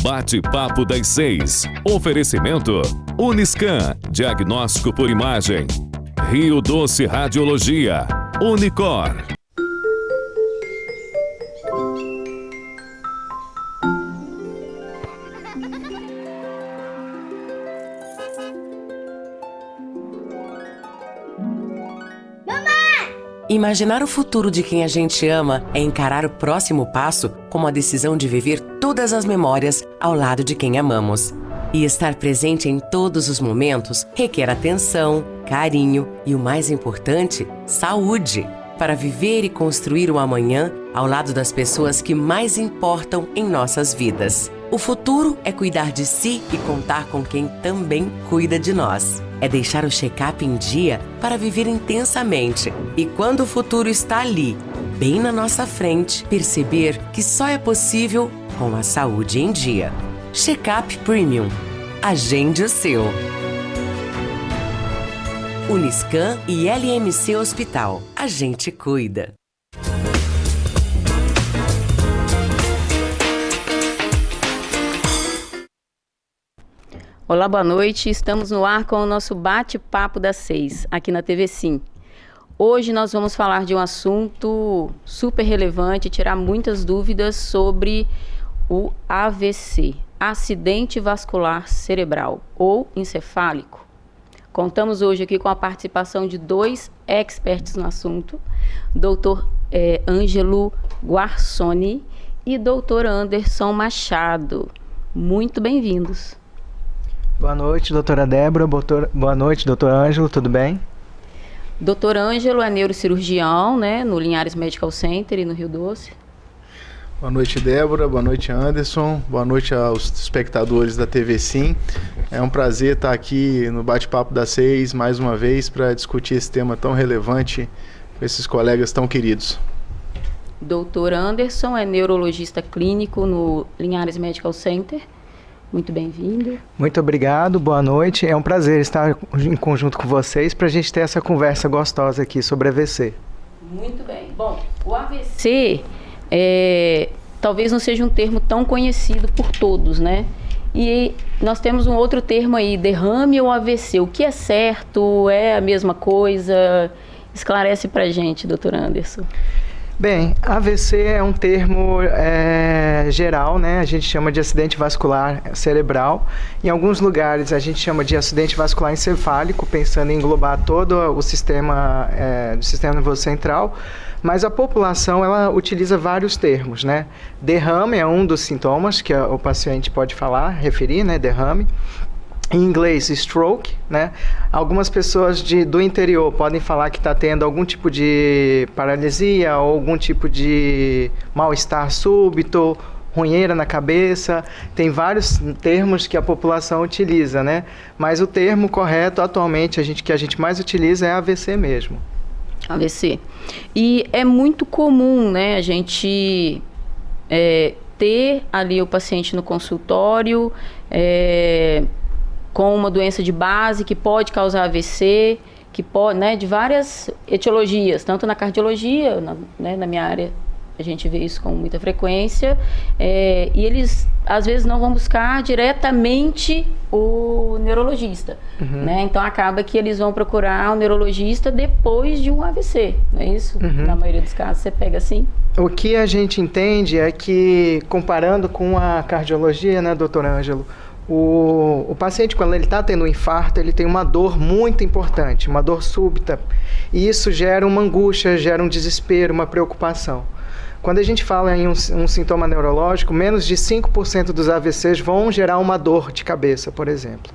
Bate-papo das 6. Oferecimento Uniscan, diagnóstico por imagem. Rio Doce Radiologia. Unicor. Imaginar o futuro de quem a gente ama é encarar o próximo passo como a decisão de viver todas as memórias ao lado de quem amamos. E estar presente em todos os momentos requer atenção, carinho e, o mais importante, saúde, para viver e construir o amanhã ao lado das pessoas que mais importam em nossas vidas. O futuro é cuidar de si e contar com quem também cuida de nós. É deixar o check-up em dia para viver intensamente. E quando o futuro está ali, bem na nossa frente, perceber que só é possível com a saúde em dia. Check-up Premium. Agende o seu. Uniscan e LMC Hospital. A gente cuida. Olá, boa noite. Estamos no ar com o nosso bate-papo das 6, aqui na TV Sim. Hoje nós vamos falar de um assunto super relevante, tirar muitas dúvidas sobre o AVC, acidente vascular cerebral ou encefálico. Contamos hoje aqui com a participação de 2 experts no assunto, Dr. Ângelo Guarsoni e Dr. Anderson Machado. Muito bem-vindos. Boa noite, doutora Débora. Boa noite, doutor Ângelo, tudo bem? Doutor Ângelo é neurocirurgião, né, no Linhares Medical Center e no Rio Doce. Boa noite, Débora. Boa noite, Anderson. Boa noite aos espectadores da TV Sim. É um prazer estar aqui no Bate-Papo das 6, mais uma vez, para discutir esse tema tão relevante com esses colegas tão queridos. Doutor Anderson é neurologista clínico no Linhares Medical Center. Muito bem-vindo. Muito obrigado, boa noite. É um prazer estar em conjunto com vocês para a gente ter essa conversa gostosa aqui sobre AVC. Muito bem. Bom, o AVC talvez não seja um termo tão conhecido por todos, né? E nós temos um outro termo aí, derrame ou AVC. O que é certo? É a mesma coisa? Esclarece pra gente, doutor Anderson. Bem, AVC é um termo geral, né? A gente chama de acidente vascular cerebral. Em alguns lugares a gente chama de acidente vascular encefálico, pensando em englobar todo o sistema do sistema nervoso central. Mas a população, ela utiliza vários termos, né? Derrame é um dos sintomas que o paciente pode referir, né? Derrame. Em inglês, stroke, né? Algumas pessoas do interior podem falar que está tendo algum tipo de paralisia ou algum tipo de mal-estar súbito, runheira na cabeça. Tem vários termos que a população utiliza, né? Mas o termo correto atualmente que a gente mais utiliza é AVC mesmo. AVC. E é muito comum, né, a gente ter ali o paciente no consultório com uma doença de base que pode causar AVC, que pode, né, de várias etiologias, tanto na cardiologia, na minha área a gente vê isso com muita frequência, e eles às vezes não vão buscar diretamente o neurologista, né? Então acaba que eles vão procurar o neurologista depois de um AVC, não é isso? Na maioria dos casos você pega assim. O que a gente entende é que, comparando com a cardiologia, né, doutor Ângelo, o paciente, quando ele está tendo um infarto, ele tem uma dor muito importante, uma dor súbita, e isso gera uma angústia, gera um desespero, uma preocupação. Quando a gente fala em um sintoma neurológico, menos de 5% dos AVCs vão gerar uma dor de cabeça, por exemplo.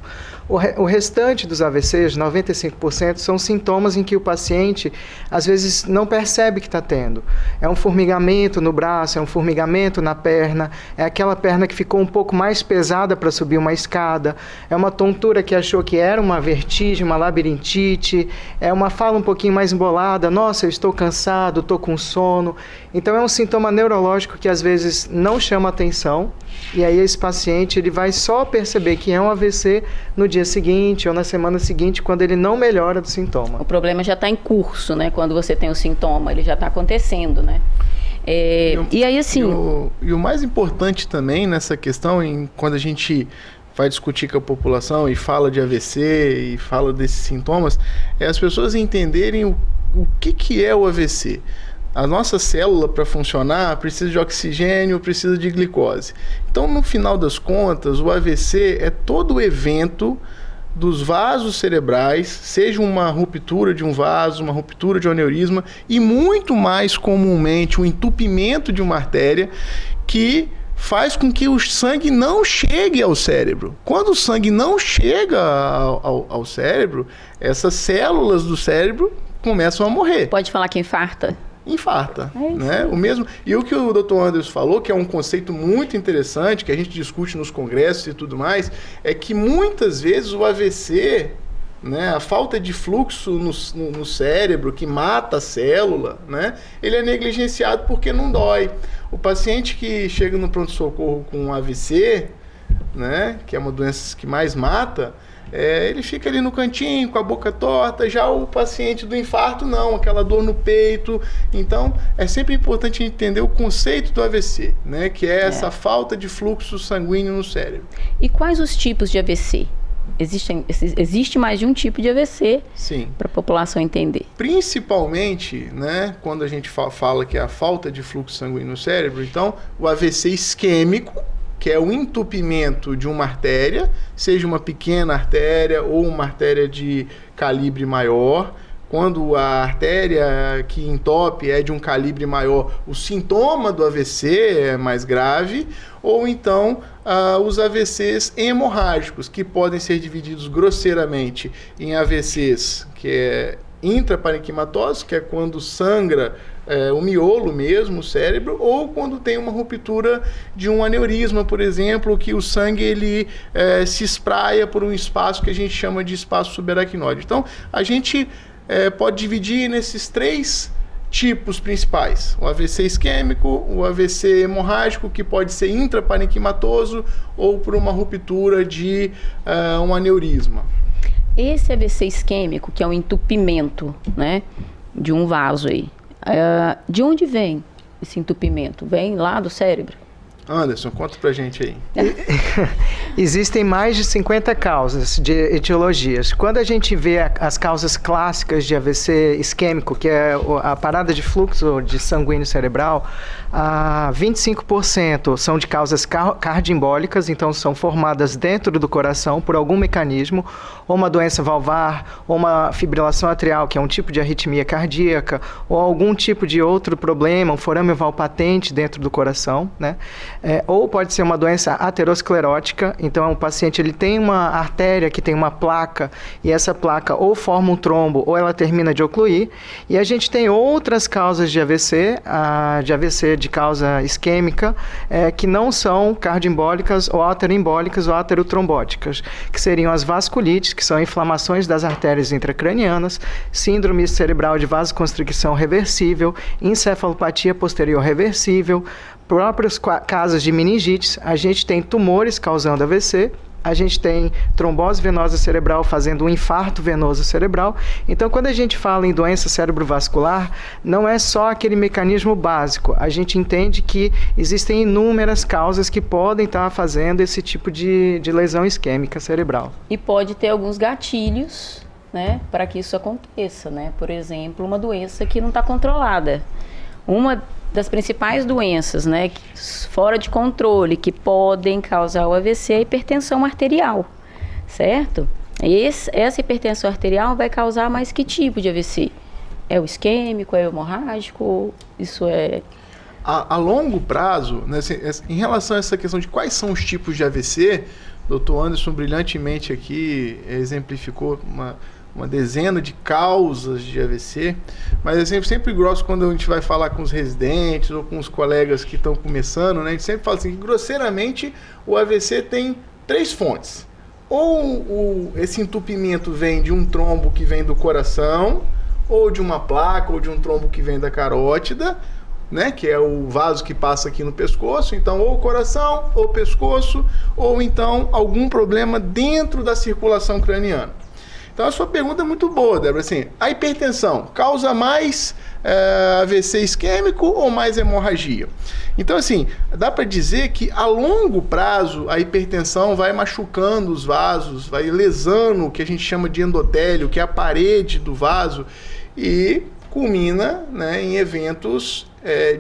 O restante dos AVCs, 95%, são sintomas em que o paciente, às vezes, não percebe que está tendo. É um formigamento no braço, é um formigamento na perna, é aquela perna que ficou um pouco mais pesada para subir uma escada, é uma tontura que achou que era uma vertigem, uma labirintite, é uma fala um pouquinho mais embolada, nossa, eu estou cansado, estou com sono. Então é um sintoma neurológico que às vezes não chama atenção, e aí esse paciente ele vai só perceber que é um AVC no dia seguinte ou na semana seguinte, quando ele não melhora do sintoma. O problema já está em curso, né? Quando você tem o sintoma, ele já está acontecendo, né? E aí, assim... E o mais importante também nessa questão, quando a gente vai discutir com a população e fala de AVC e fala desses sintomas, é as pessoas entenderem o que é o AVC. A nossa célula, para funcionar, precisa de oxigênio, precisa de glicose. Então, no final das contas, o AVC é todo o evento dos vasos cerebrais, seja uma ruptura de um vaso, uma ruptura de um aneurisma, e muito mais comumente o entupimento de uma artéria que faz com que o sangue não chegue ao cérebro. Quando o sangue não chega ao cérebro, essas células do cérebro começam a morrer. Pode falar que infarta? Infarta, né? O mesmo, e o que o Dr. Anderson falou, que é um conceito muito interessante, que a gente discute nos congressos e tudo mais, é que muitas vezes o AVC, né, a falta de fluxo no cérebro, que mata a célula, né, ele é negligenciado porque não dói. O paciente que chega no pronto-socorro com AVC, né, que é uma doença que mais mata, ele fica ali no cantinho, com a boca torta. Já o paciente do infarto, não, aquela dor no peito. Então, é sempre importante entender o conceito do AVC, né? Que é essa falta de fluxo sanguíneo no cérebro. E quais os tipos de AVC? Existe mais de um tipo de AVC para a população entender. Principalmente, né, quando a gente fala que é a falta de fluxo sanguíneo no cérebro, então, o AVC isquêmico, que é o entupimento de uma artéria, seja uma pequena artéria ou uma artéria de calibre maior. Quando a artéria que entope é de um calibre maior, o sintoma do AVC é mais grave, ou então os AVCs hemorrágicos, que podem ser divididos grosseiramente em AVCs, que é intraparenquimatose, que é quando sangra o miolo mesmo, o cérebro, ou quando tem uma ruptura de um aneurisma, por exemplo, que o sangue ele se espraia por um espaço que a gente chama de espaço subaracnoide. Então, a gente pode dividir nesses 3 tipos principais: o AVC isquêmico, o AVC hemorrágico, que pode ser intraparenquimatoso ou por uma ruptura de um aneurisma. Esse AVC isquêmico, que é um entupimento, né, de um vaso aí, de onde vem esse entupimento? Vem lá do cérebro? Anderson, conta pra gente aí. Existem mais de 50 causas de etiologias. Quando a gente vê as causas clássicas de AVC isquêmico, que é a parada de fluxo de sanguíneo cerebral, 25% são de causas cardioembólicas, então são formadas dentro do coração por algum mecanismo, ou uma doença valvar, ou uma fibrilação atrial, que é um tipo de arritmia cardíaca, ou algum tipo de outro problema, um forame valpatente dentro do coração, né? Ou pode ser uma doença aterosclerótica, então o paciente ele tem uma artéria que tem uma placa, e essa placa ou forma um trombo ou ela termina de ocluir. E a gente tem outras causas de AVC, de causa isquêmica, que não são cardioembólicas ou ateroembólicas ou aterotrombóticas, que seriam as vasculites, que são inflamações das artérias intracranianas, síndrome cerebral de vasoconstricção reversível, encefalopatia posterior reversível, próprios casos de meningites. A gente tem tumores causando AVC, a gente tem trombose venosa cerebral fazendo um infarto venoso cerebral. Então, quando a gente fala em doença cerebrovascular, não é só aquele mecanismo básico. A gente entende que existem inúmeras causas que podem estar fazendo esse tipo de lesão isquêmica cerebral. E pode ter alguns gatilhos, né, para que isso aconteça, né? Por exemplo, uma doença que não está controlada. Uma das principais doenças, né, fora de controle, que podem causar o AVC é a hipertensão arterial, certo? Essa hipertensão arterial vai causar mais que tipo de AVC? É o isquêmico, é o hemorrágico? Isso é... A longo prazo, né, em relação a essa questão de quais são os tipos de AVC, o Dr. Anderson brilhantemente aqui exemplificou uma dezena de causas de AVC, mas eu sempre gosto, quando a gente vai falar com os residentes ou com os colegas que estão começando, né, a gente sempre fala assim, que grosseiramente o AVC tem 3 fontes. Ou esse entupimento vem de um trombo que vem do coração, ou de uma placa, ou de um trombo que vem da carótida, né, que é o vaso que passa aqui no pescoço. Então, ou o coração, ou o pescoço, ou então algum problema dentro da circulação craniana. Então a sua pergunta é muito boa, Débora. Assim, a hipertensão causa mais AVC isquêmico ou mais hemorragia? Então, assim, dá para dizer que a longo prazo a hipertensão vai machucando os vasos, vai lesando o que a gente chama de endotélio, que é a parede do vaso, e culmina, né, em eventos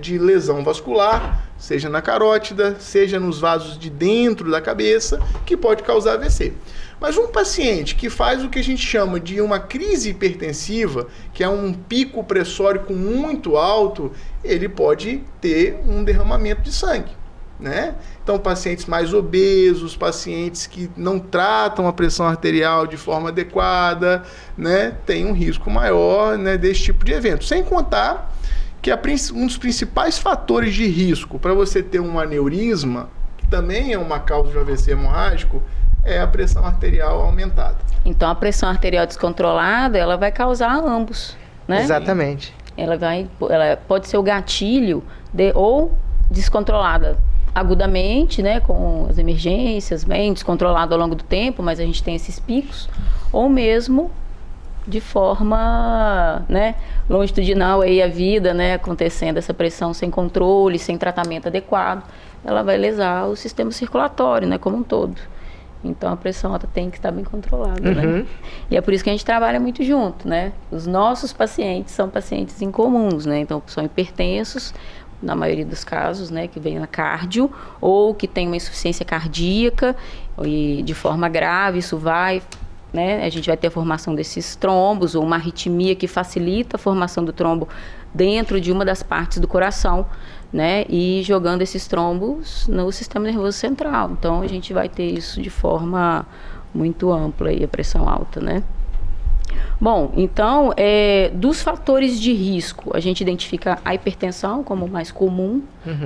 de lesão vascular, seja na carótida, seja nos vasos de dentro da cabeça, que pode causar AVC. Mas um paciente que faz o que a gente chama de uma crise hipertensiva, que é um pico pressórico muito alto, ele pode ter um derramamento de sangue, né? Então, pacientes mais obesos, pacientes que não tratam a pressão arterial de forma adequada, né, tem um risco maior, né, desse tipo de evento. Sem contar que um dos principais fatores de risco para você ter um aneurisma, que também é uma causa de AVC hemorrágico, é a pressão arterial aumentada. Então, a pressão arterial descontrolada, ela vai causar ambos, né? Exatamente. Ela pode ser o gatilho ou descontrolada agudamente, né, com as emergências, bem descontrolado ao longo do tempo, mas a gente tem esses picos, ou mesmo de forma, né, longitudinal aí a vida, né, acontecendo essa pressão sem controle, sem tratamento adequado, ela vai lesar o sistema circulatório, né, como um todo. Então a pressão alta tem que estar bem controlada, né? E é por isso que a gente trabalha muito junto, né? Os nossos pacientes são pacientes incomuns, né? Então são hipertensos, na maioria dos casos, né, que vem na cardio, ou que tem uma insuficiência cardíaca, e de forma grave isso vai, né, a gente vai ter a formação desses trombos, ou uma arritmia que facilita a formação do trombo dentro de uma das partes do coração, né, e jogando esses trombos no sistema nervoso central. Então a gente vai ter isso de forma muito ampla, e a pressão alta, né. Bom, então, dos fatores de risco, a gente identifica a hipertensão como o mais comum,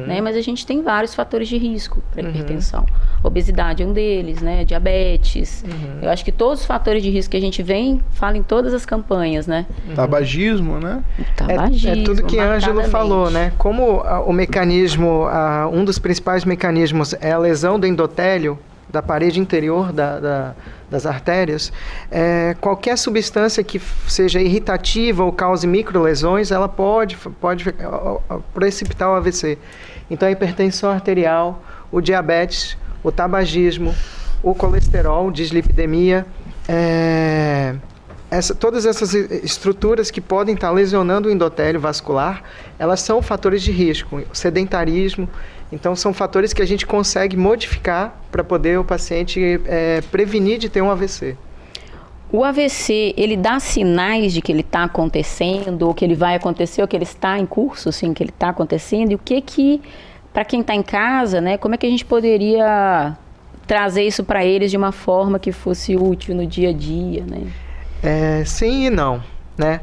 né? Mas a gente tem vários fatores de risco para hipertensão. Obesidade é um deles, né? Diabetes. Eu acho que todos os fatores de risco que a gente fala em todas as campanhas, né? Tabagismo, né? Tabagismo, é tudo que Ângelo falou, né? Como o mecanismo, um dos principais mecanismos é a lesão do endotélio, da parede interior das artérias, qualquer substância que seja irritativa ou cause microlesões, ela pode precipitar o AVC. Então, a hipertensão arterial, o diabetes, o tabagismo, o colesterol, dislipidemia, todas essas estruturas que podem estar lesionando o endotélio vascular, elas são fatores de risco. O sedentarismo, então são fatores que a gente consegue modificar para poder o paciente prevenir de ter um AVC. O AVC, ele dá sinais de que ele está acontecendo, ou que ele vai acontecer, ou que ele está em curso, sim, que ele está acontecendo, e o que para quem está em casa, né, como é que a gente poderia trazer isso para eles de uma forma que fosse útil no dia a dia, né? Sim e não, né?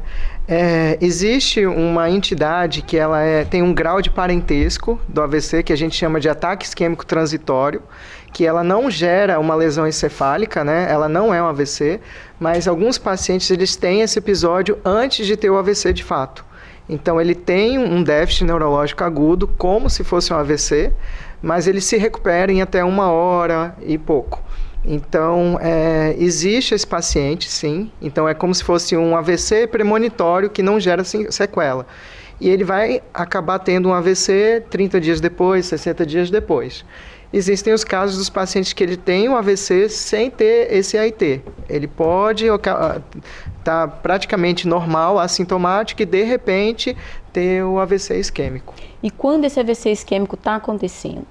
Existe uma entidade que ela tem um grau de parentesco do AVC, que a gente chama de ataque isquêmico transitório, que ela não gera uma lesão encefálica, né? Ela não é um AVC, mas alguns pacientes eles têm esse episódio antes de ter o AVC de fato. Então ele tem um déficit neurológico agudo, como se fosse um AVC, mas ele se recupera em até 1 hora e pouco. Então, existe esse paciente, sim. Então, é como se fosse um AVC premonitório que não gera sequela. E ele vai acabar tendo um AVC 30 dias depois, 60 dias depois. Existem os casos dos pacientes que ele tem um AVC sem ter esse AIT. Ele pode estar praticamente normal, assintomático, e de repente ter o AVC isquêmico. E quando esse AVC isquêmico está acontecendo?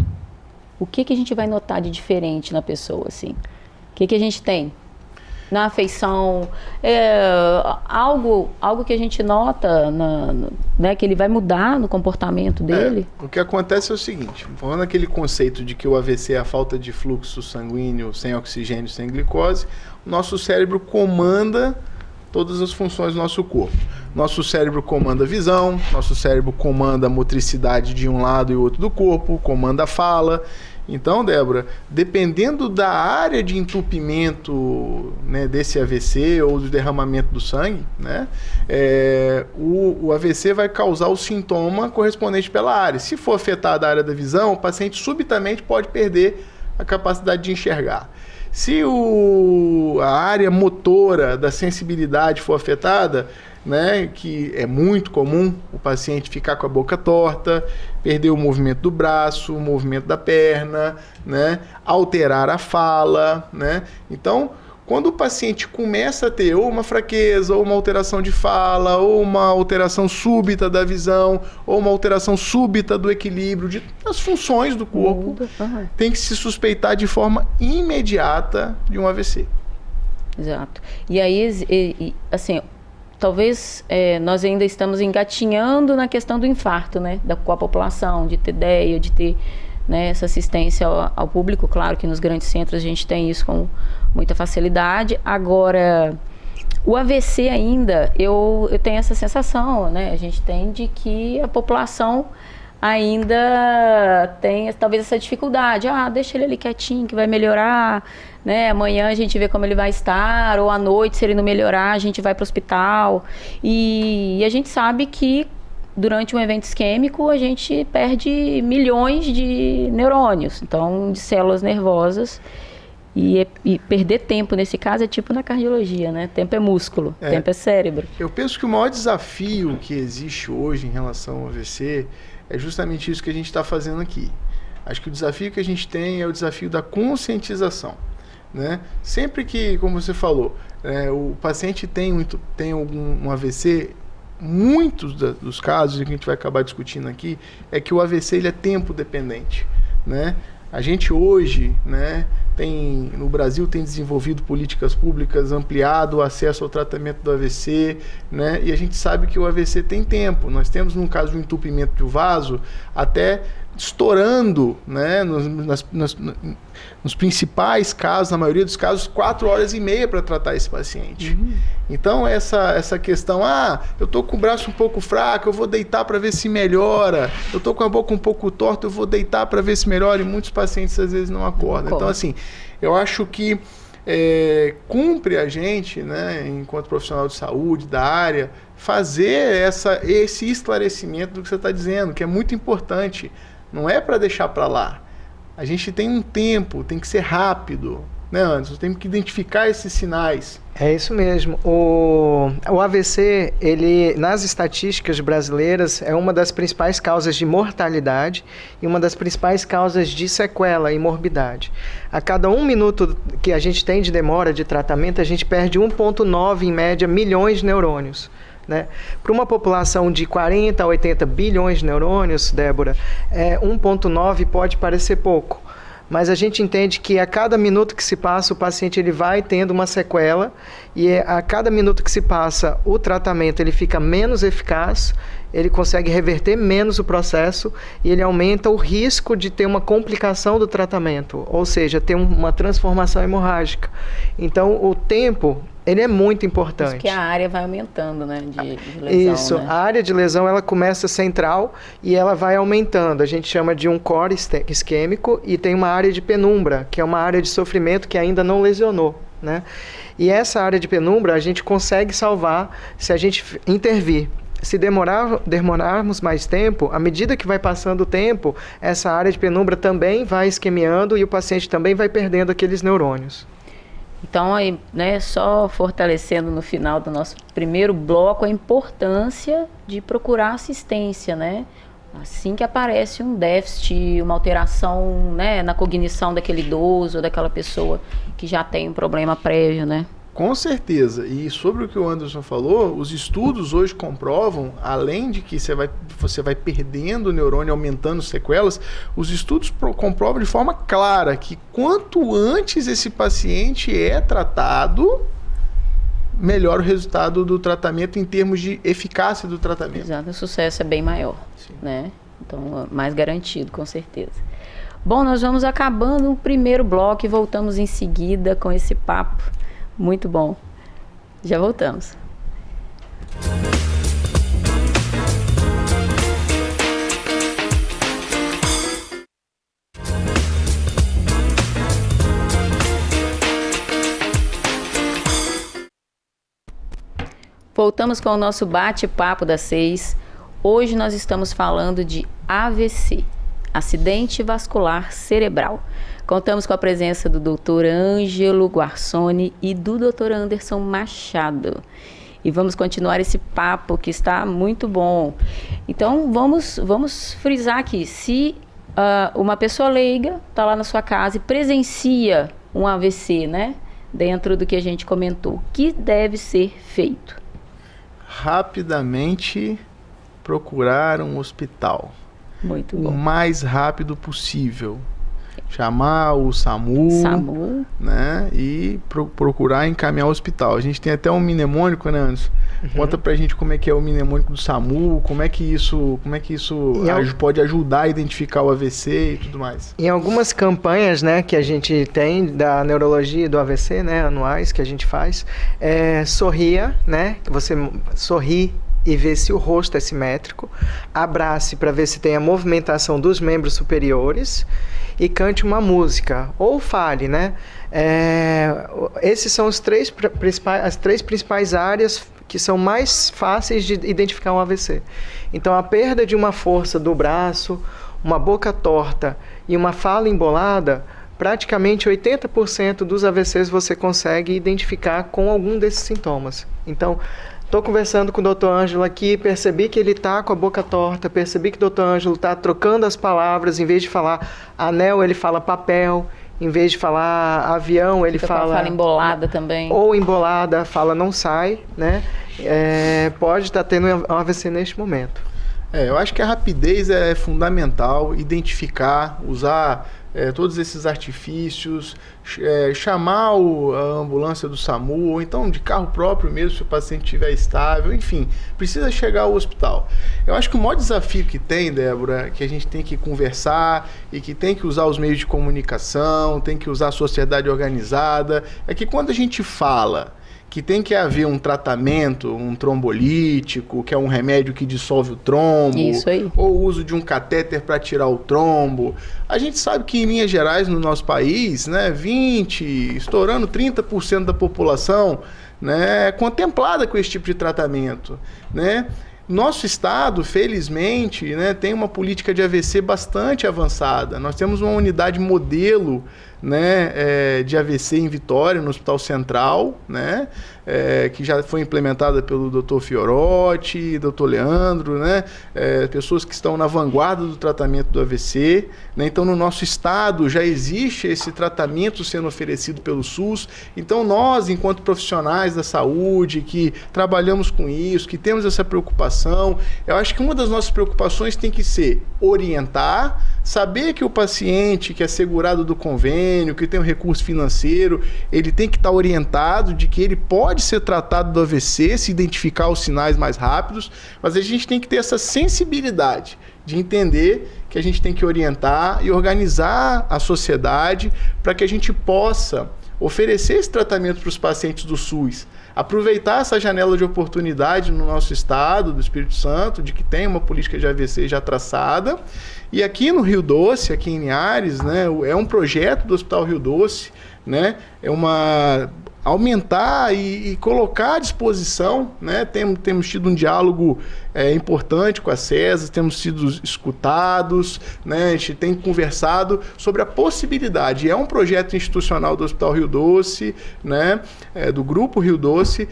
O que a gente vai notar de diferente na pessoa, assim? O que a gente tem? Na afeição, algo que a gente nota, né, que ele vai mudar no comportamento dele? O que acontece é o seguinte, falando aquele conceito de que o AVC é a falta de fluxo sanguíneo sem oxigênio, sem glicose, o nosso cérebro comanda todas as funções do nosso corpo. Nosso cérebro comanda a visão, nosso cérebro comanda a motricidade de um lado e outro do corpo, comanda a fala. Então, Débora, dependendo da área de entupimento, né, desse AVC ou do derramamento do sangue, né, o AVC vai causar o sintoma correspondente pela área. Se for afetada a área da visão, o paciente subitamente pode perder a capacidade de enxergar. Se a área motora da sensibilidade for afetada, né, que é muito comum o paciente ficar com a boca torta, perder o movimento do braço, o movimento da perna, né, alterar a fala, né? Então, quando o paciente começa a ter ou uma fraqueza, ou uma alteração de fala, ou uma alteração súbita da visão, ou uma alteração súbita do equilíbrio das funções do corpo, tem que se suspeitar de forma imediata de um AVC. Exato. E aí, assim, talvez nós ainda estamos engatinhando na questão do infarto, né? Com a população, de ter ideia, de ter, né, essa assistência ao público. Claro que nos grandes centros a gente tem isso com muita facilidade. Agora, o AVC ainda, eu tenho essa sensação, né? A gente tem de que a população ainda tem talvez essa dificuldade. Deixa ele ali quietinho que vai melhorar, né? Amanhã a gente vê como ele vai estar, ou à noite, se ele não melhorar, a gente vai para o hospital. E a gente sabe que durante um evento isquêmico a gente perde milhões de neurônios, então de células nervosas. E perder tempo nesse caso é tipo na cardiologia, né? Tempo é músculo, tempo é cérebro. Eu penso que o maior desafio que existe hoje em relação ao AVC é justamente isso que a gente está fazendo aqui. Acho que o desafio que a gente tem é o desafio da conscientização, né? Sempre que, como você falou, o paciente tem um AVC, muitos dos casos que a gente vai acabar discutindo aqui, é que o AVC ele é tempo dependente, né? A gente hoje, né, no Brasil tem desenvolvido políticas públicas, ampliado o acesso ao tratamento do AVC, né, e a gente sabe que o AVC tem tempo. Nós temos, no caso do entupimento do vaso, até estourando, né, nos principais casos, na maioria dos casos, 4 horas e meia para tratar esse paciente. Então, essa questão, eu estou com o braço um pouco fraco, eu vou deitar para ver se melhora, eu estou com a boca um pouco torta, eu vou deitar para ver se melhora, e muitos pacientes às vezes não acordam. Então, assim, eu acho que cumpre a gente, né, enquanto profissional de saúde, da área, fazer esse esclarecimento do que você está dizendo, que é muito importante. Não é para deixar para lá. A gente tem um tempo, tem que ser rápido, né, Anderson? Tem que identificar esses sinais. É isso mesmo. O AVC, ele, nas estatísticas brasileiras, é uma das principais causas de mortalidade e uma das principais causas de sequela e morbidade. A cada 1 minuto que a gente tem de demora de tratamento, a gente perde 1,9, em média, milhões de neurônios. Né? Para uma população de 40 a 80 bilhões de neurônios, Débora, 1,9 pode parecer pouco, mas a gente entende que a cada minuto que se passa, o paciente ele vai tendo uma sequela, e a cada minuto que se passa, o tratamento ele fica menos eficaz, ele consegue reverter menos o processo e ele aumenta o risco de ter uma complicação do tratamento, ou seja, ter uma transformação hemorrágica. Então, o tempo ele é muito importante. Isso que a área vai aumentando, né, de lesão. Isso, né? A área de lesão ela começa central e ela vai aumentando. A gente chama de um core isquêmico, e tem uma área de penumbra, que é uma área de sofrimento que ainda não lesionou, né? E essa área de penumbra a gente consegue salvar se a gente intervir. Se demorarmos mais tempo, à medida que vai passando o tempo, essa área de penumbra também vai isquemiando e o paciente também vai perdendo aqueles neurônios. Então, aí, né, só fortalecendo no final do nosso primeiro bloco a importância de procurar assistência, né? Assim que aparece um déficit, uma alteração, né, na cognição daquele idoso ou daquela pessoa que já tem um problema prévio, né? Com certeza. E sobre o que o Anderson falou, os estudos hoje comprovam, além de que você vai perdendo o neurônio, aumentando sequelas, os estudos comprovam de forma clara que quanto antes esse paciente é tratado, melhor o resultado do tratamento em termos de eficácia do tratamento. Exato, o sucesso é bem maior, né? Então, mais garantido, com certeza. Bom, nós vamos acabando o primeiro bloco e voltamos em seguida com esse papo. Muito bom. Já voltamos. Voltamos com o nosso bate-papo das 6. Hoje nós estamos falando de AVC. acidente vascular cerebral. Contamos com a presença do Dr. Ângelo Guarsoni e do Dr. Anderson Machado. E vamos continuar esse papo que está muito bom. Então, vamos frisar aqui. Se uma pessoa leiga está lá na sua casa e presencia um AVC, né? Dentro do que a gente comentou, o que deve ser feito? Rapidamente procurar um hospital. Muito bom. O mais rápido possível. Chamar o SAMU, né? E procurar encaminhar o hospital. A gente tem até um mnemônico, né, Anderson? Conta pra gente como é que é o mnemônico do SAMU, como é que isso pode ajudar a identificar o AVC e tudo mais. Em algumas campanhas, né, que a gente tem da neurologia e do AVC, né, anuais que a gente faz, sorria, né, você sorri e ver se o rosto é simétrico, abrace para ver se tem a movimentação dos membros superiores e cante uma música, ou fale, né? Esses são as três principais áreas que são mais fáceis de identificar um AVC. Então, a perda de uma força do braço, uma boca torta e uma fala embolada, praticamente 80% dos AVCs você consegue identificar com algum desses sintomas. Então, estou conversando com o Dr. Ângelo aqui, percebi que ele está com a boca torta, percebi que o Dr. Ângelo está trocando as palavras, em vez de falar anel, ele fala papel, em vez de falar avião, ele fala embolada também. Ou embolada, fala não sai, né? Pode estar tendo um AVC neste momento. Eu acho que a rapidez é fundamental, identificar, usar todos esses artifícios, chamar a ambulância do SAMU, ou então de carro próprio mesmo, se o paciente estiver estável, enfim, precisa chegar ao hospital. Eu acho que o maior desafio que tem, Débora, que a gente tem que conversar e que tem que usar os meios de comunicação, tem que usar a sociedade organizada, é que quando a gente fala que tem que haver um tratamento, um trombolítico, que é um remédio que dissolve o trombo, ou o uso de um catéter para tirar o trombo. A gente sabe que em linhas gerais no nosso país, né, 20%, estourando 30% da população, né, é contemplada com esse tipo de tratamento, né? Nosso estado, felizmente, né, tem uma política de AVC bastante avançada. Nós temos uma unidade modelo, né, de AVC em Vitória, no Hospital Central, né, que já foi implementada pelo Dr. Fiorotti, Dr. Leandro, né, pessoas que estão na vanguarda do tratamento do AVC, né. Então, no nosso estado já existe esse tratamento sendo oferecido pelo SUS. Então, nós, enquanto profissionais da saúde, que trabalhamos com isso, que temos essa preocupação, eu acho que uma das nossas preocupações tem que ser orientar, saber que o paciente que é segurado do convênio, que tem um recurso financeiro, ele tem que estar orientado de que ele pode ser tratado do AVC, se identificar os sinais mais rápidos, mas a gente tem que ter essa sensibilidade de entender que a gente tem que orientar e organizar a sociedade para que a gente possa oferecer esse tratamento para os pacientes do SUS. Aproveitar essa janela de oportunidade no nosso estado, do Espírito Santo, de que tem uma política de AVC já traçada. E aqui no Rio Doce, aqui em Linhares, né, é um projeto do Hospital Rio Doce, né, aumentar e colocar à disposição, né? Temos tido um diálogo importante com a CESA, temos sido escutados, né? A gente tem conversado sobre a possibilidade, é um projeto institucional do Hospital Rio Doce, né? Do Grupo Rio Doce,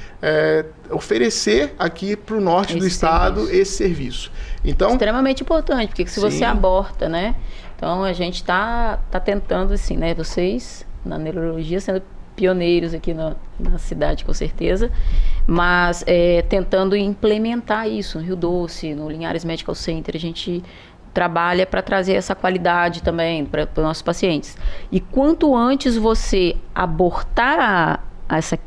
oferecer aqui para o norte do estado esse serviço. Então, extremamente importante, porque se você aborta, né? Então a gente tá tentando assim, né? Vocês na neurologia sendo pioneiros aqui na cidade, com certeza, mas tentando implementar isso no Rio Doce, no Linhares Medical Center, a gente trabalha para trazer essa qualidade também para os nossos pacientes. E quanto antes você abortar essa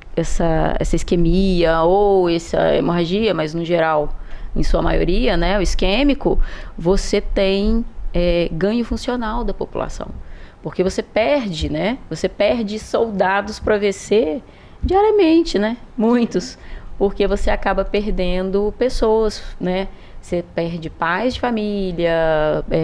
isquemia ou essa hemorragia, mas no geral, em sua maioria, né, o isquêmico, você tem ganho funcional da população. Porque você perde, né? Você perde soldados para AVC diariamente, né? Muitos. Porque você acaba perdendo pessoas, né? Você perde pais de família,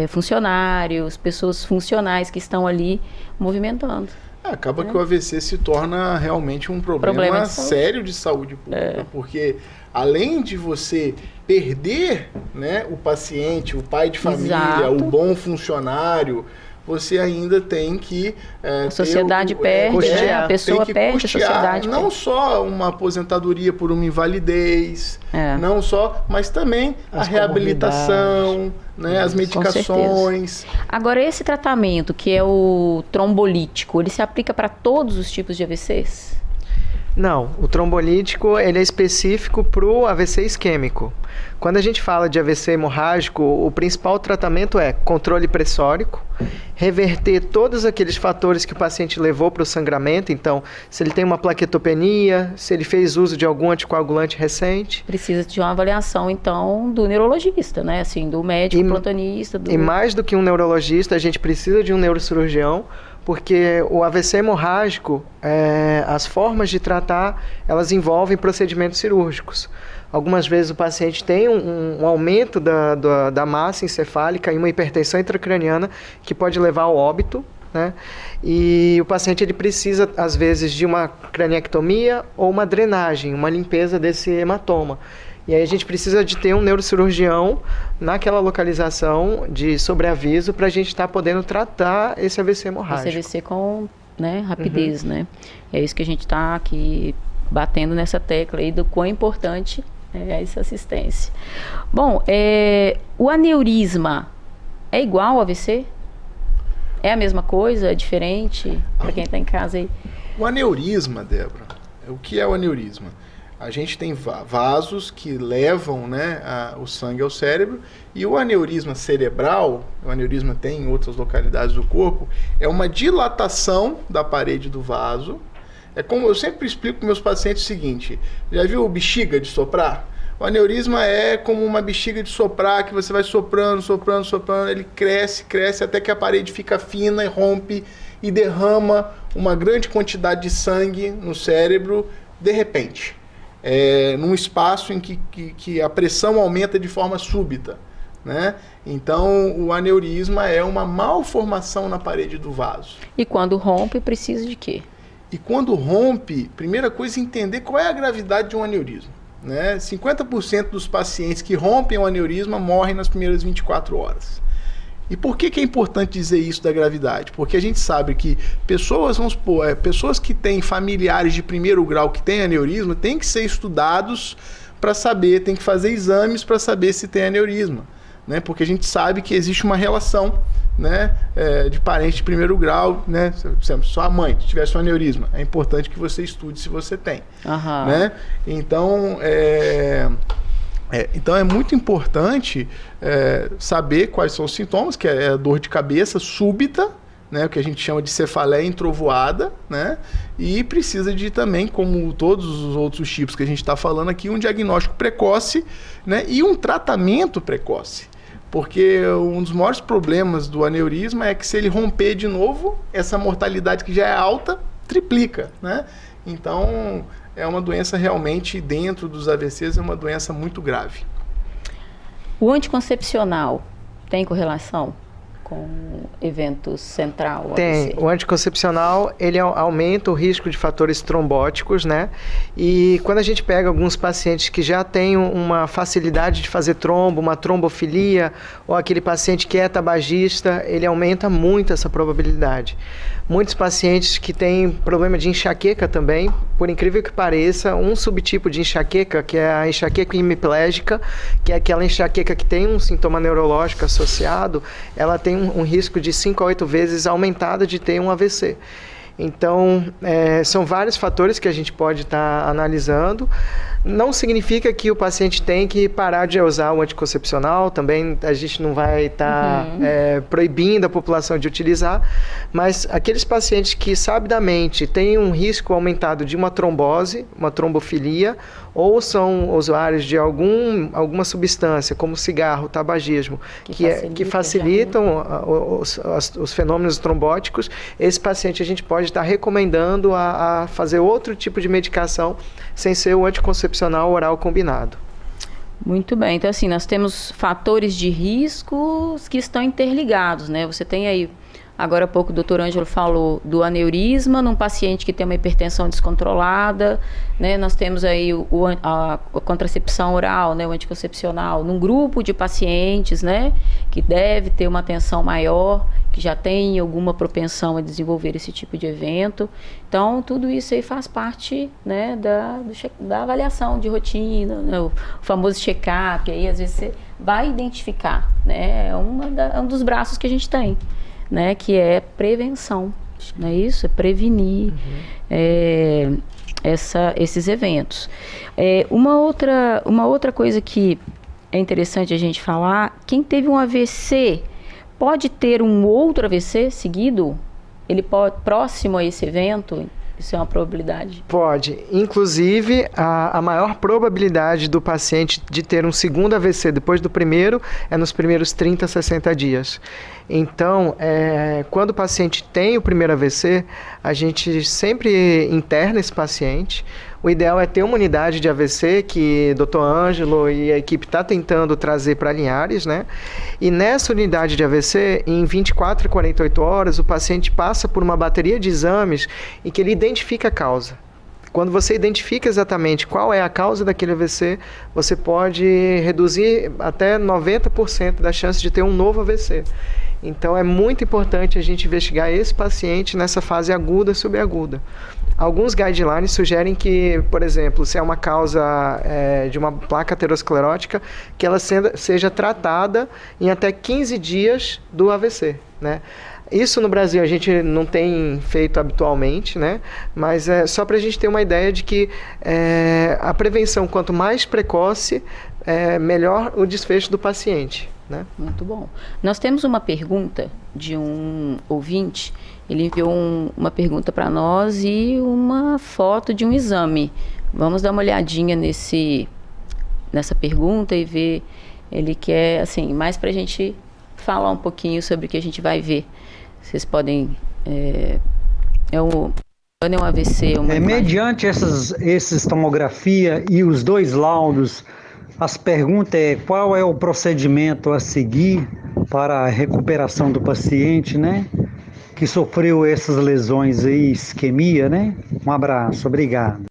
funcionários, pessoas funcionais que estão ali movimentando. Acaba que o AVC se torna realmente um problema sério de saúde pública, porque além de você perder, né, o paciente, o pai de família, o bom funcionário, você ainda tem que... a sociedade perde, a pessoa perde, a sociedade não só uma aposentadoria por uma invalidez, não só, mas também a reabilitação, né, as medicações. Agora, esse tratamento, que é o trombolítico, ele se aplica para todos os tipos de AVCs? Não, o trombolítico ele é específico para o AVC isquêmico. Quando a gente fala de AVC hemorrágico, o principal tratamento é controle pressórico, reverter todos aqueles fatores que o paciente levou para o sangramento. Então, se ele tem uma plaquetopenia, se ele fez uso de algum anticoagulante recente. Precisa de uma avaliação, então, do neurologista, né? Assim, do médico plantonista. E mais do que um neurologista, a gente precisa de um neurocirurgião, porque o AVC hemorrágico, as formas de tratar, elas envolvem procedimentos cirúrgicos. Algumas vezes o paciente tem um aumento da massa encefálica e uma hipertensão intracraniana que pode levar ao óbito, né? E o paciente ele precisa, às vezes, de uma craniectomia ou uma drenagem, uma limpeza desse hematoma. E aí a gente precisa de ter um neurocirurgião naquela localização de sobreaviso para a gente estar podendo tratar esse AVC hemorrágico. Esse AVC com, né, rapidez, né? É isso que a gente está aqui batendo nessa tecla aí do quão importante é essa assistência. Bom, o aneurisma é igual ao AVC? É a mesma coisa? É diferente? Para quem está em casa aí. O aneurisma, Débora, o que é o aneurisma? A gente tem vasos que levam, né, o sangue ao cérebro, e o aneurisma cerebral, o aneurisma tem em outras localidades do corpo, é uma dilatação da parede do vaso. É como eu sempre explico para meus pacientes o seguinte: já viu bexiga de soprar? O aneurisma é como uma bexiga de soprar, que você vai soprando, soprando, soprando, ele cresce, cresce, até que a parede fica fina e rompe e derrama uma grande quantidade de sangue no cérebro de repente. Num espaço em que a pressão aumenta de forma súbita, né? Então, o aneurisma é uma malformação na parede do vaso. E quando rompe, precisa de quê? E quando rompe, primeira coisa é entender qual é a gravidade de um aneurisma, né? 50% dos pacientes que rompem o aneurisma morrem nas primeiras 24 horas. E por que é importante dizer isso da gravidade? Porque a gente sabe que pessoas, vamos supor, pessoas que têm familiares de primeiro grau que têm aneurisma, têm que ser estudados para saber, tem que fazer exames para saber se tem aneurisma, né? Porque a gente sabe que existe uma relação, né, de parente de primeiro grau, né? Por exemplo, sua mãe tivesse um aneurisma, é importante que você estude se você tem, né? Então, então é muito importante saber quais são os sintomas, que é a dor de cabeça súbita, né, o que a gente chama de cefaleia entrovoada, né, e precisa de também, como todos os outros tipos que a gente está falando aqui, um diagnóstico precoce, né, e um tratamento precoce. Porque um dos maiores problemas do aneurisma é que se ele romper de novo, essa mortalidade que já é alta, triplica, né? Então, é uma doença realmente, dentro dos AVCs, é uma doença muito grave. O anticoncepcional tem correlação com eventos central? Tem. O anticoncepcional, ele aumenta o risco de fatores trombóticos, né? E quando a gente pega alguns pacientes que já têm uma facilidade de fazer trombo, uma trombofilia, ou aquele paciente que é tabagista, ele aumenta muito essa probabilidade. Muitos pacientes que têm problema de enxaqueca também, por incrível que pareça, um subtipo de enxaqueca, que é a enxaqueca hemiplégica, que é aquela enxaqueca que tem um sintoma neurológico associado, ela tem um risco de 5 a 8 vezes aumentado de ter um AVC. Então, são vários fatores que a gente pode estar analisando. Não significa que o paciente tem que parar de usar o anticoncepcional, também a gente não vai estar proibindo a população de utilizar, mas aqueles pacientes que sabidamente têm um risco aumentado de uma trombose, uma trombofilia, ou são usuários de alguma substância, como cigarro, tabagismo, que facilitam os fenômenos trombóticos, esse paciente a gente pode estar recomendando a fazer outro tipo de medicação sem ser o anticoncepcional oral combinado. Muito bem, então assim, nós temos fatores de riscos que estão interligados, né? Você tem aí Agora há pouco o doutor Ângelo falou do aneurisma num paciente que tem uma hipertensão descontrolada, né? Nós temos aí a contracepção oral, né? O anticoncepcional, num grupo de pacientes, né? Que deve ter uma atenção maior, que já tem alguma propensão a desenvolver esse tipo de evento. Então, tudo isso aí faz parte, né, da avaliação de rotina, né, o famoso check-up. Aí, às vezes, você vai identificar, né, é um dos braços que a gente tem, né, que é prevenção, não é isso? É prevenir esses eventos. Uma outra coisa que é interessante a gente falar, quem teve um AVC pode ter um outro AVC seguido? Ele pode, próximo a esse evento? Isso é uma probabilidade? Pode. Inclusive, a maior probabilidade do paciente de ter um segundo AVC depois do primeiro é nos primeiros 30, 60 dias. Então, quando o paciente tem o primeiro AVC, a gente sempre interna esse paciente. O ideal é ter uma unidade de AVC que o Dr. Ângelo e a equipe está tentando trazer para Linhares, né? E nessa unidade de AVC, em 24 a 48 horas, o paciente passa por uma bateria de exames em que ele identifica a causa. Quando você identifica exatamente qual é a causa daquele AVC, você pode reduzir até 90% da chance de ter um novo AVC. Então, é muito importante a gente investigar esse paciente nessa fase aguda e subaguda. Alguns guidelines sugerem que, por exemplo, se é uma causa de uma placa aterosclerótica, que ela seja tratada em até 15 dias do AVC, né? Isso no Brasil a gente não tem feito habitualmente, né? Mas é só para a gente ter uma ideia de que a prevenção, quanto mais precoce, melhor o desfecho do paciente, né? Muito bom. Nós temos uma pergunta de um ouvinte. Ele enviou uma pergunta para nós e uma foto de um exame. Vamos dar uma olhadinha nessa pergunta e ver. Ele quer, assim, mais para a gente falar um pouquinho sobre o que a gente vai ver. Vocês podem... é um AVC. Mediante esses tomografia e os dois laudos, as perguntas qual é o procedimento a seguir para a recuperação do paciente, né? Que sofreu essas lesões aí, isquemia, né? Um abraço, obrigado.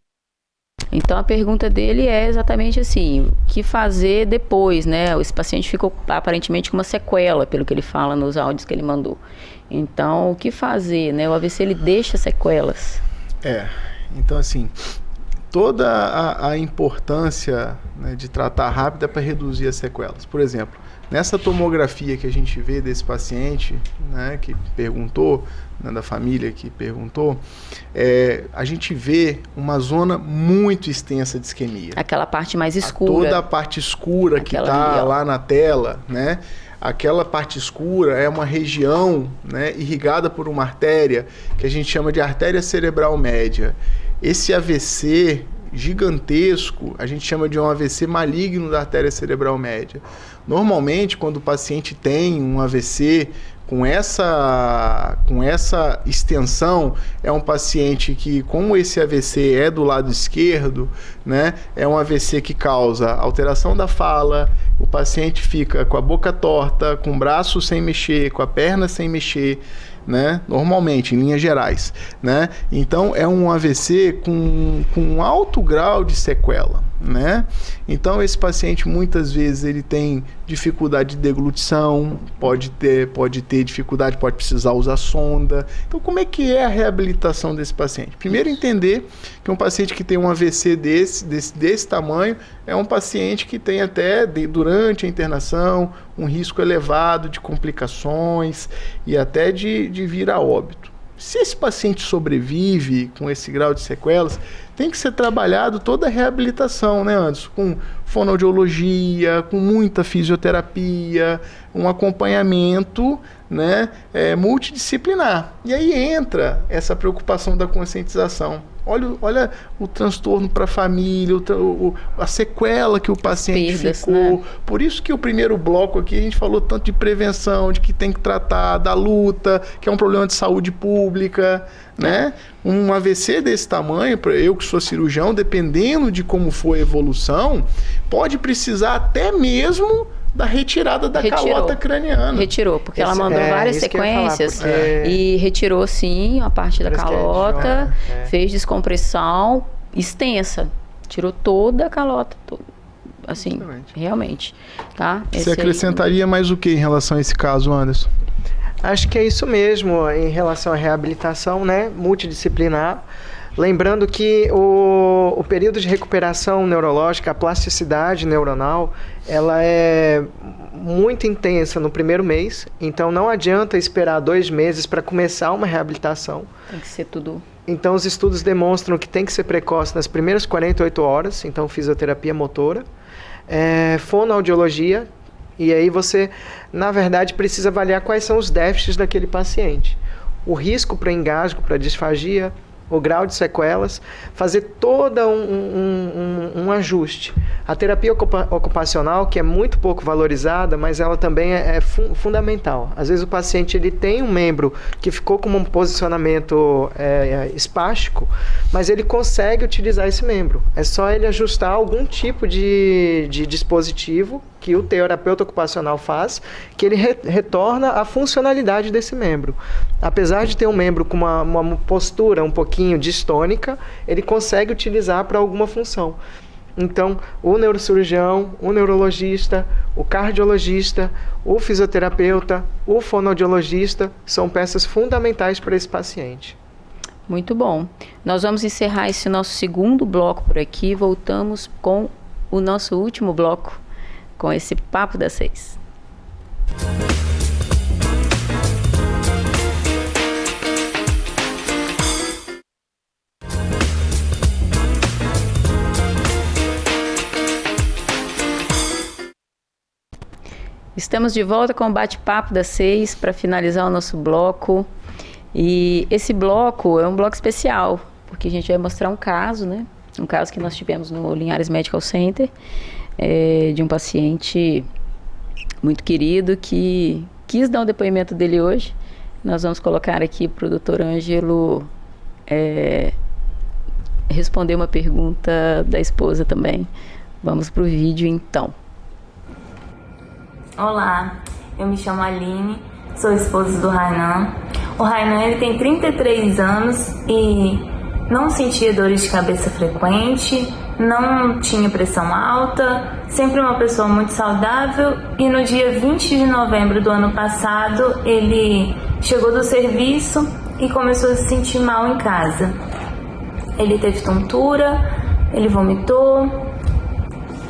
Então a pergunta dele é exatamente assim, o que fazer depois, né? Esse paciente ficou aparentemente com uma sequela, pelo que ele fala nos áudios que ele mandou. Então, o que fazer, né? O AVC, ele deixa sequelas. Então assim, toda a importância, né, de tratar rápido é para reduzir as sequelas. Por exemplo, nessa tomografia que a gente vê desse paciente, né, que perguntou, né, da família que perguntou, a gente vê uma zona muito extensa de isquemia. Aquela parte mais escura. Toda a parte escura que está lá na tela, né? Aquela parte escura é uma região, né, irrigada por uma artéria que a gente chama de artéria cerebral média. Esse AVC gigantesco, a gente chama de um AVC maligno da artéria cerebral média. Normalmente, quando o paciente tem um AVC com essa extensão, é um paciente que, como esse AVC é do lado esquerdo, né, é um AVC que causa alteração da fala, o paciente fica com a boca torta, com o braço sem mexer, com a perna sem mexer, né? Normalmente, em linhas gerais, né? Então, é um AVC com um alto grau de sequela, né? Então, esse paciente, muitas vezes, ele tem dificuldade de deglutição, pode ter dificuldade, pode precisar usar sonda. Então, como é que é a reabilitação desse paciente? Primeiro, entender que um paciente que tem um AVC desse tamanho é um paciente que tem até, durante a internação, um risco elevado de complicações e até de vir a óbito. Se esse paciente sobrevive com esse grau de sequelas, tem que ser trabalhado toda a reabilitação, né, Anderson? Com fonoaudiologia, com muita fisioterapia, um acompanhamento, né, multidisciplinar. E aí entra essa preocupação da conscientização. Olha o transtorno para a família, a sequela que o paciente ficou. Né? Por isso que o primeiro bloco aqui a gente falou tanto de prevenção, de que tem que tratar, da luta, que é um problema de saúde pública, né? Um AVC desse tamanho, eu que sou cirurgião, dependendo de como for a evolução, pode precisar até mesmo da retirada da calota craniana. Retirou, porque ela mandou várias sequências e retirou, sim, a parte da calota, fez descompressão extensa, tirou toda a calota, assim, realmente. Tá? Você acrescentaria mais o que em relação a esse caso, Anderson? Acho que é isso mesmo, em relação à reabilitação, né, multidisciplinar. Lembrando que o período de recuperação neurológica, a plasticidade neuronal, ela é muito intensa no primeiro mês, então não adianta esperar 2 meses para começar uma reabilitação. Tem que ser tudo. Então os estudos demonstram que tem que ser precoce nas primeiras 48 horas, então fisioterapia motora, fonoaudiologia, e aí você, na verdade, precisa avaliar quais são os déficits daquele paciente. O risco para engasgo, para disfagia, o grau de sequelas, fazer todo um ajuste. A terapia ocupacional, que é muito pouco valorizada, mas ela também é fundamental. Às vezes o paciente ele tem um membro que ficou com um posicionamento espástico, mas ele consegue utilizar esse membro. É só ele ajustar algum tipo de dispositivo que o terapeuta ocupacional faz, que ele retorna a funcionalidade desse membro. Apesar de ter um membro com uma postura um pouquinho distônica, ele consegue utilizar para alguma função. Então, o neurocirurgião, o neurologista, o cardiologista, o fisioterapeuta, o fonoaudiologista são peças fundamentais para esse paciente. Muito bom. Nós vamos encerrar esse nosso segundo bloco por aqui. Voltamos com o nosso último bloco, com esse Papo das 6. Estamos de volta com o Bate-Papo das 6 para finalizar o nosso bloco. E esse bloco é um bloco especial, porque a gente vai mostrar um caso, né? Um caso que nós tivemos no Linhares Medical Center, de um paciente muito querido que quis dar um depoimento dele hoje. Nós vamos colocar aqui para o Dr. Ângelo responder uma pergunta da esposa também. Vamos para o vídeo então. Olá, eu me chamo Aline, sou esposa do Rainan. O Rainan ele tem 33 anos e não sentia dores de cabeça frequente, não tinha pressão alta, sempre uma pessoa muito saudável, e no dia 20 de novembro do ano passado ele chegou do serviço e começou a se sentir mal em casa. Ele teve tontura, ele vomitou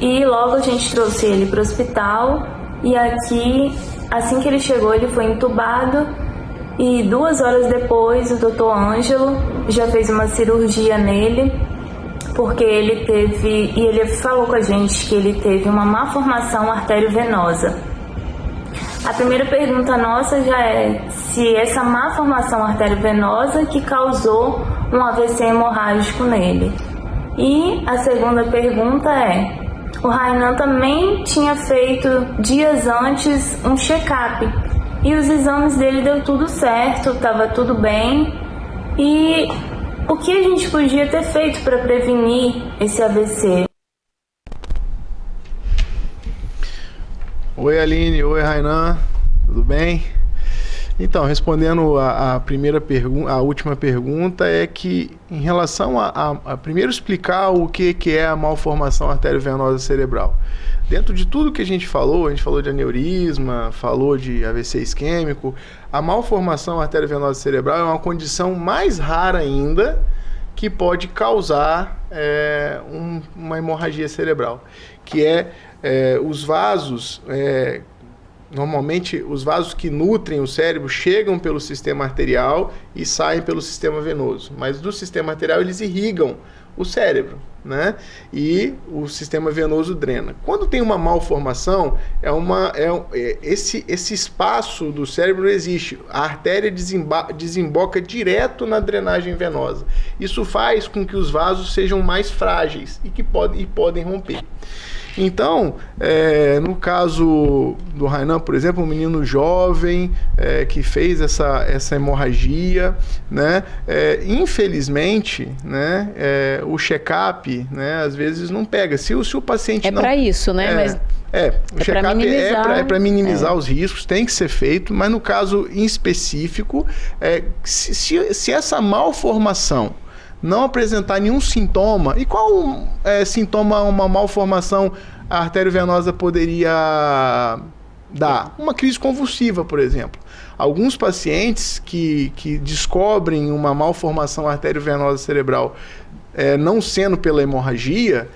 e logo a gente trouxe ele para o hospital. E aqui, assim que ele chegou, ele foi entubado e 2 horas depois o Dr. Ângelo já fez uma cirurgia nele, porque ele falou com a gente que ele teve uma má formação arteriovenosa. A primeira pergunta nossa já é se essa má formação arteriovenosa que causou um AVC hemorrágico nele. E a segunda pergunta é: o Rainan também tinha feito dias antes um check-up e os exames dele deu tudo certo, estava tudo bem. E o que a gente podia ter feito para prevenir esse AVC? Oi Aline, oi Rainan, tudo bem? Então, respondendo a primeira pergunta, a última pergunta é que em relação a primeiro explicar o que é a malformação arteriovenosa cerebral. Dentro de tudo que a gente falou de aneurisma, falou de AVC isquêmico, a malformação arteriovenosa cerebral é uma condição mais rara ainda que pode causar uma hemorragia cerebral, que os vasos... Normalmente, os vasos que nutrem o cérebro chegam pelo sistema arterial e saem pelo sistema venoso. Mas do sistema arterial, eles irrigam o cérebro, né? E o sistema venoso drena. Quando tem uma malformação, esse espaço do cérebro não existe. A artéria desemboca direto na drenagem venosa. Isso faz com que os vasos sejam mais frágeis e podem romper. Então, no caso do Rainan, por exemplo, um menino jovem que fez essa hemorragia, né? Infelizmente, né? O check-up, né? Às vezes não pega. Se o paciente não... É para isso, né? Mas... o check-up é para minimizar os riscos, tem que ser feito, mas no caso em específico, se essa malformação não apresentar nenhum sintoma, e qual sintoma uma malformação arteriovenosa poderia dar? Uma crise convulsiva, por exemplo. Alguns pacientes que descobrem uma malformação arteriovenosa cerebral não sendo pela hemorragia,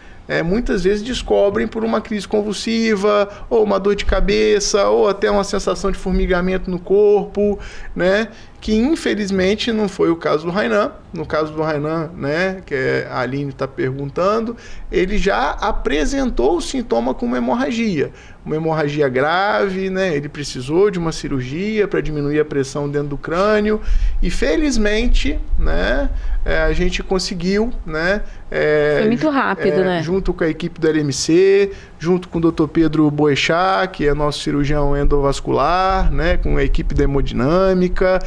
muitas vezes descobrem por uma crise convulsiva, ou uma dor de cabeça, ou até uma sensação de formigamento no corpo, né? Que infelizmente não foi o caso do Rainan. No caso do Rainan, né, que a Aline está perguntando, ele já apresentou o sintoma como uma hemorragia grave, né? Ele precisou de uma cirurgia para diminuir a pressão dentro do crânio e felizmente, né, a gente conseguiu, né? Foi muito rápido, né? Junto com a equipe do LMC, junto com o Dr. Pedro Boechat, que é nosso cirurgião endovascular, né, com a equipe da hemodinâmica,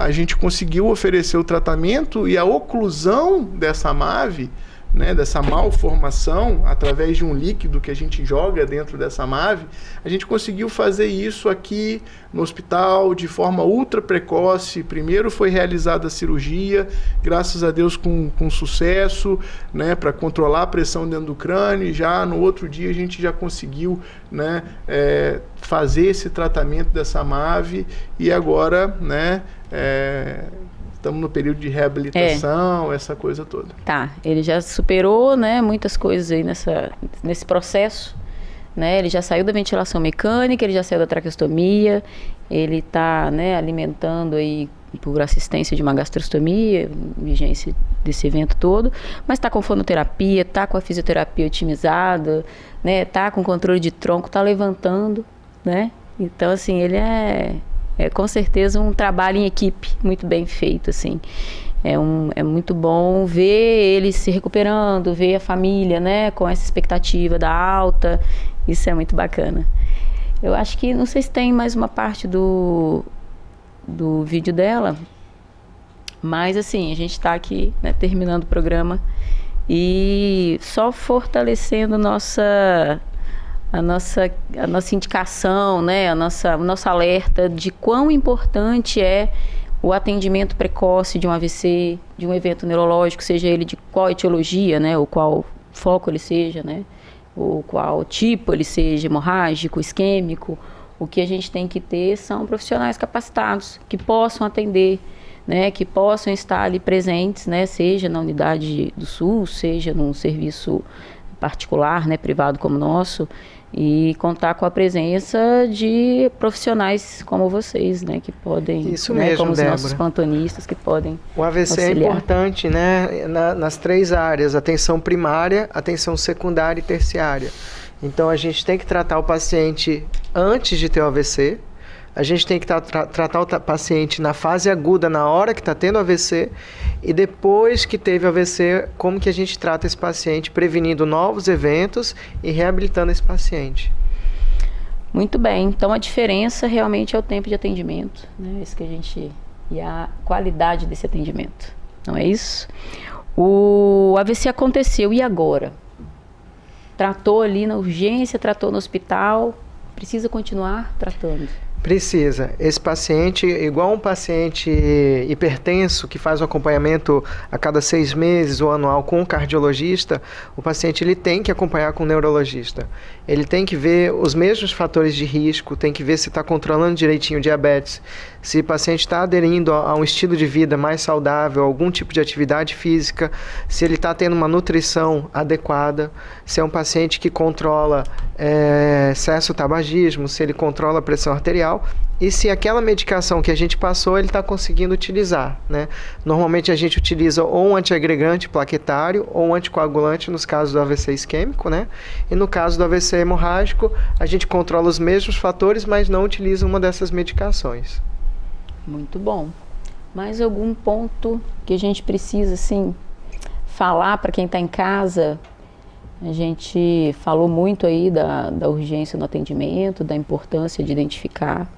a gente conseguiu oferecer o tratamento e a oclusão dessa MAVE, né, dessa malformação, através de um líquido que a gente joga dentro dessa MAVE, a gente conseguiu fazer isso aqui no hospital de forma ultra precoce. Primeiro foi realizada a cirurgia, graças a Deus com sucesso, né, para controlar a pressão dentro do crânio, e já no outro dia a gente já conseguiu, né, fazer esse tratamento dessa MAVE, e agora, né, estamos no período de reabilitação, essa coisa toda. Tá, ele já superou, né, muitas coisas aí nesse processo, né? Ele já saiu da ventilação mecânica, ele já saiu da traqueostomia, ele está, né, alimentando aí por assistência de uma gastrostomia, vigência desse evento todo, mas está com fonoterapia, está com a fisioterapia otimizada, né, está com controle de tronco, está levantando, né? Então, assim, ele é com certeza um trabalho em equipe muito bem feito, assim. É muito bom ver ele se recuperando, ver a família, né, com essa expectativa da alta. Isso é muito bacana. Eu acho que, não sei se tem mais uma parte do vídeo dela, mas assim, a gente está aqui, né, terminando o programa e só fortalecendo a nossa indicação, né, o nosso alerta de quão importante é o atendimento precoce de um AVC, de um evento neurológico, seja ele de qual etiologia, né, ou qual foco ele seja, né, ou qual tipo ele seja, hemorrágico, isquêmico. O que a gente tem que ter são profissionais capacitados, que possam atender, né, que possam estar ali presentes, né, seja na unidade do SUS, seja num serviço particular, né, privado como o nosso, e contar com a presença de profissionais como vocês, né, que podem, isso né, mesmo, como os Débora. nossos plantonistas que podem O AVC auxiliar. é importante, né, nas três áreas: atenção primária, atenção secundária e terciária. Então a gente tem que tratar o paciente antes de ter o AVC, a gente tem que tratar o paciente na fase aguda, na hora que está tendo AVC, e depois que teve AVC, como que a gente trata esse paciente, prevenindo novos eventos e reabilitando esse paciente. Muito bem, então a diferença realmente é o tempo de atendimento, né? Isso que a gente, e a qualidade desse atendimento, não é isso? O AVC aconteceu, e agora? Tratou ali na urgência, tratou no hospital, precisa continuar tratando? Precisa. Esse paciente, igual um paciente hipertenso que faz um acompanhamento a cada 6 meses ou anual com um cardiologista, o paciente ele tem que acompanhar com um neurologista. Ele tem que ver os mesmos fatores de risco, tem que ver se está controlando direitinho o diabetes, se o paciente está aderindo a um estilo de vida mais saudável, algum tipo de atividade física, se ele está tendo uma nutrição adequada, se é um paciente que controla excesso tabagismo, se ele controla a pressão arterial, e se aquela medicação que a gente passou ele está conseguindo utilizar, né? Normalmente a gente utiliza ou um antiagregante plaquetário ou um anticoagulante nos casos do AVC isquêmico, né? E no caso do AVC hemorrágico, a gente controla os mesmos fatores, mas não utiliza uma dessas medicações. Muito bom. Mais algum ponto que a gente precisa, assim, falar para quem está em casa, A gente falou muito aí da urgência no atendimento, da importância de identificar.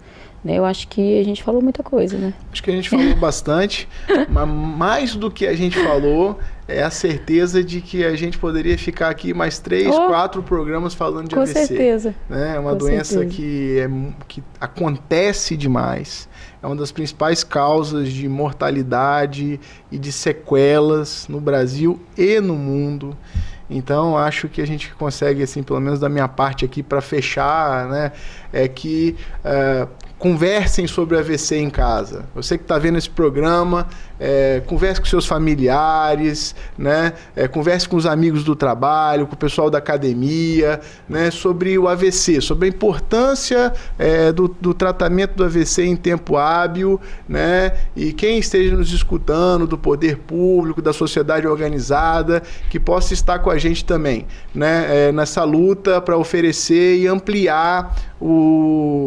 Eu acho que a gente falou muita coisa, né? Acho que a gente falou bastante, mas mais do que a gente falou é a certeza de que a gente poderia ficar aqui mais 3, 4 programas falando de AVC. Com certeza. Né? É uma doença que acontece demais. É uma das principais causas de mortalidade e de sequelas no Brasil e no mundo. Então, acho que a gente consegue, assim, pelo menos da minha parte aqui, para fechar, né, é que conversem sobre o AVC em casa. Você que está vendo esse programa, converse com seus familiares, né? Converse com os amigos do trabalho, com o pessoal da academia, né? Sobre o AVC, sobre a importância do tratamento do AVC em tempo hábil, né? E quem esteja nos escutando, do poder público, da sociedade organizada, que possa estar com a gente também, né? Nessa luta para oferecer e ampliar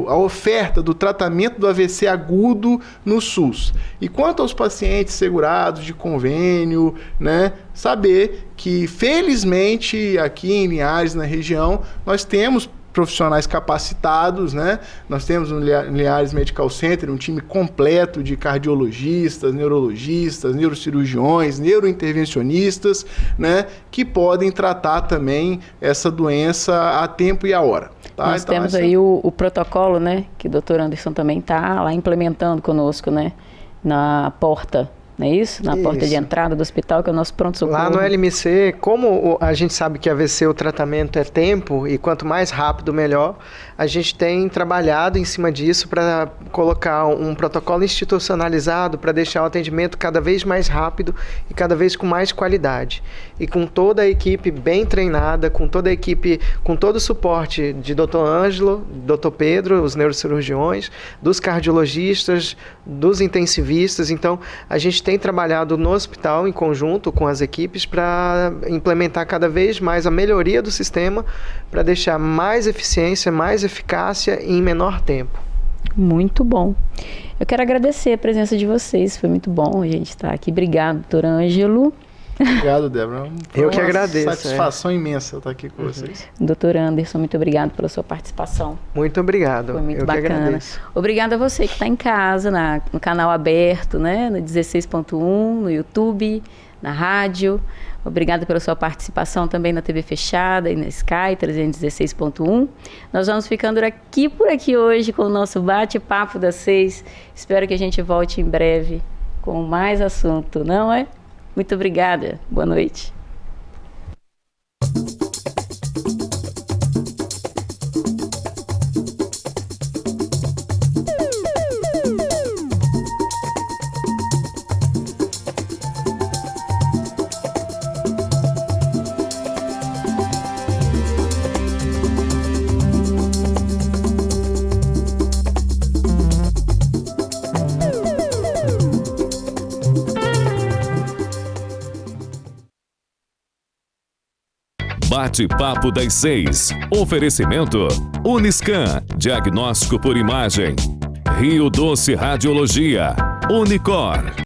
a oferta do tratamento do AVC agudo no SUS. E quanto aos pacientes segurados de convênio, né, saber que, felizmente, aqui em Linhares, na região, nós temos profissionais capacitados, né? Nós temos no Linhares Medical Center um time completo de cardiologistas, neurologistas, neurocirurgiões, neurointervencionistas, né? Que podem tratar também essa doença a tempo e a hora. Tá? Nós temos aí o protocolo, né? Que o Dr. Anderson também está lá implementando conosco, né? Na porta. Não é isso? Na porta de entrada do hospital, que é o nosso pronto-socorro. Lá no LMC, como a gente sabe que AVC o tratamento é tempo, e quanto mais rápido, melhor, a gente tem trabalhado em cima disso para colocar um protocolo institucionalizado para deixar o atendimento cada vez mais rápido e cada vez com mais qualidade. E com toda a equipe bem treinada, com toda a equipe, com todo o suporte de Dr. Ângelo, Dr. Pedro, os neurocirurgiões, dos cardiologistas, dos intensivistas. Então, a gente tem trabalhado no hospital em conjunto com as equipes para implementar cada vez mais a melhoria do sistema para deixar mais eficiência, mais eficácia em menor tempo. Muito bom. Eu quero agradecer a presença de vocês, foi muito bom a gente estar aqui. Obrigado, doutor Ângelo. Obrigado, Débora. Eu que agradeço. Satisfação imensa estar aqui com vocês. Doutor Anderson, muito obrigado pela sua participação. Muito obrigado. Foi muito bacana. Obrigada a você que está em casa, no canal aberto, né, no 16.1, no YouTube, na rádio. Obrigada pela sua participação também na TV fechada e na Sky 316.1. Nós vamos ficando por aqui hoje com o nosso bate-papo das 6. Espero que a gente volte em breve com mais assunto, não é? Muito obrigada. Boa noite. Bate-papo das 6. Oferecimento Uniscan, diagnóstico por imagem. Rio Doce Radiologia. Unicor.